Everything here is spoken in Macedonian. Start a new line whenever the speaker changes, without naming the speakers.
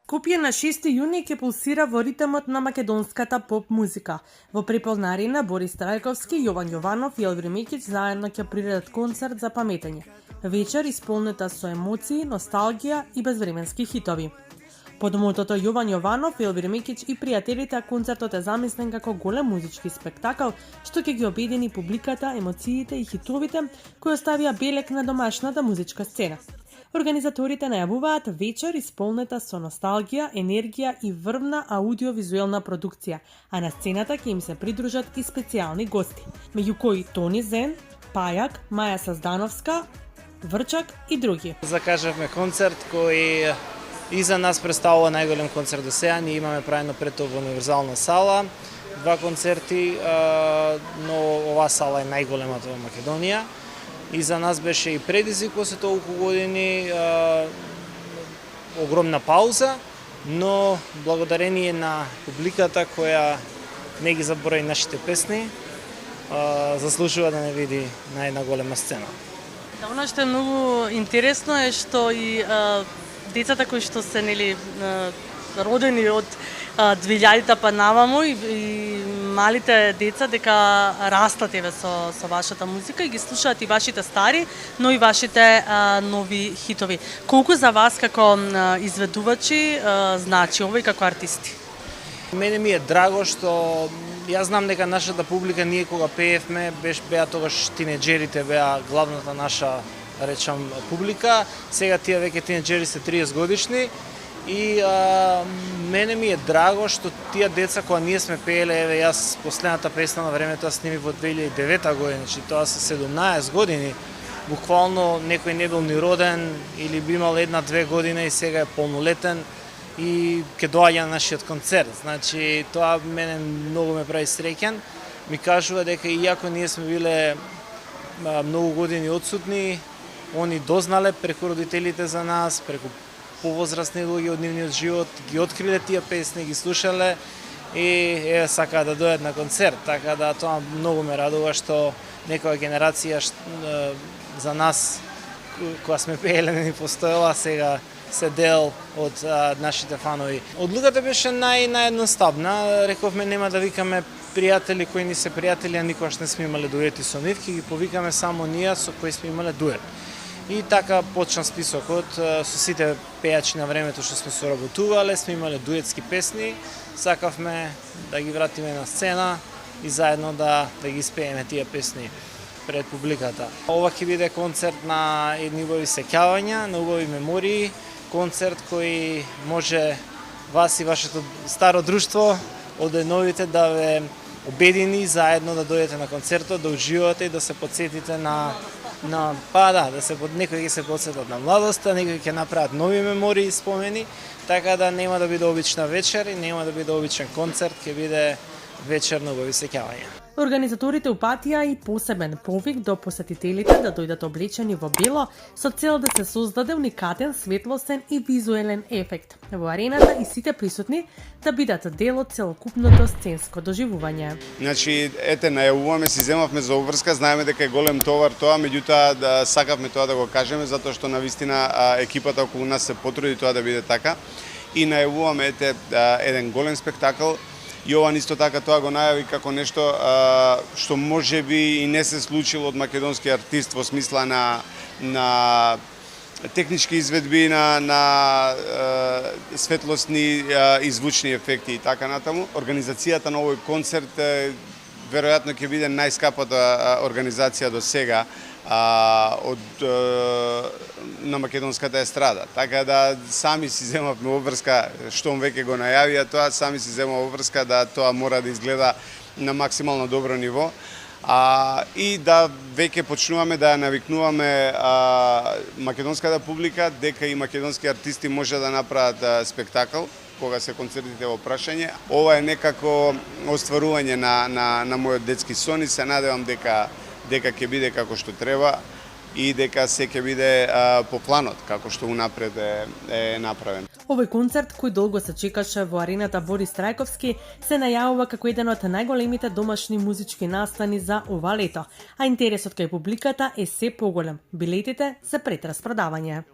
Копје на 6 јуни ќе пулсира во ритмот на македонската поп музика. Во Преполна арена Борис Трајковски, Јован Јованов и Елвир Мекиć заедно ќе приредат концерт за паметење. Вечер исполнета со емоции, носталгија и безвременски хитови. Под мотото Јован Јованов, Елвир Мекиć и пријателите, концертот е замислен како голем музички спектакл што ќе ги обедини публиката, емоциите и хитовите кои оставија белег на домашната музичка сцена. Организаторите најавуваат вечер исполнета со носталгија, енергија и врвна аудиовизуелна продукција, а на сцената ќе им се придружат и специјални гости, меѓу кои Тони Зен, Пајак, Маја Саздановска, Врчак и други.
Закажавме концерт кој и за нас представува најголем концерт до сега. Ние имаме правено пред тоа во Универзална сала, 2 концерти, но оваа сала е најголемата во Македонија. И за нас беше и предизвик после толку години, огромна пауза, но благодарение на публиката која не ги заборави нашите песни, заслужува да не види на една голема сцена.
Да, она што е многу интересно е што и децата кои што се родени од 2000-та па наваму и малите деца дека растат со вашата музика и ги слушаат и вашите стари, но и вашите нови хитови. Колку за вас како изведувачи значи овој како артисти?
Мене ми е драго што јас знам дека нашата публика, ние кога пеевме, беа тогаш тинеџерите беа главната наша, речам, публика. Сега тие веќе тинеџери се 30 годишни. И мене ми е драго што тие деца кога ние сме пееле, еве јас последната песна на времето сними во 2009 година, значи тоа се 17 години. Буквално некој не бил ни роден или би имал 1-2 години и сега е полнолетен и ќе доаѓа на нашиот концерт. Значи тоа мене многу ме прави среќен. Ми кажува дека иако ние сме биле многу години отсутни, они дознале преку родителите за нас, преку повозрастни луѓе од нивниот живот, ги откриле тие песни, ги слушале и сакаат да дојдат на концерт. Така да тоа многу ме радува што некоја генерација за нас кога сме пееле не ни постоела, сега се дел од нашите фанови. Одлуката беше наједноставна. Рековме нема да викаме пријатели кои ни се пријатели, а никогаш не сме имале дуети со нив, ќе ги повикаме само ние со кои сме имале дует. И така почна списокот со сите пејачи на времето што сме соработувале, сме имале дуетски песни, сакавме да ги вратиме на сцена и заедно да ги испееме тие песни пред публиката. Ова ќе биде концерт на едни убави сеќавања, на убави мемории, концерт кој може вас и вашето старо друштво од новите да ве обедини заедно да дојдете на концертот, да уживате и да се потсетите некои ќе се потсетат на младоста, некои ќе направат нови мемории и спомени, така да нема да биде обична вечер и нема да биде обичен концерт, ќе биде вечер на убави сеќавања.
Организаторите упатија и посебен повик до посетителите да дојдат облечени во бело со цел да се создаде уникатен светлосен и визуелен ефект во арената и сите присутни да бидат дел од целокупното сценско доживување.
Значи, најавуваме, си земавме за обврска, знаеме дека е голем товар тоа, меѓутоа сакавме тоа да го кажеме затоа што навистина екипата околу нас се потруди тоа да биде така и најавуваме еден голем спектакл. Јован исто така тоа го најави како нешто што можеби и не се случило од македонски артист во смисла на технички изведби, на светлосни и звучни ефекти и така натаму. Организацијата на овој концерт веројатно ќе биде најскапата организација до сега на македонската естрада. Така да сами си земавме обврска, штом веќе го најавија тоа, сами си земав обврска да тоа мора да изгледа на максимално добро ниво. И да веќе почнуваме да ја навикнуваме македонската публика дека и македонски артисти може да направат спектакл кога се концертите во прашање. Ова е некако остварување на мојот детски сон и се надевам дека ќе биде како што треба и дека се ќе биде по планот како што унапред е направен.
Овој концерт, кој долго се чекаше во арената Борис Трајковски, се најавува како еден од најголемите домашни музички настани за ова лето, а интересот кај публиката е се поголем. Билетите се пред распродавање.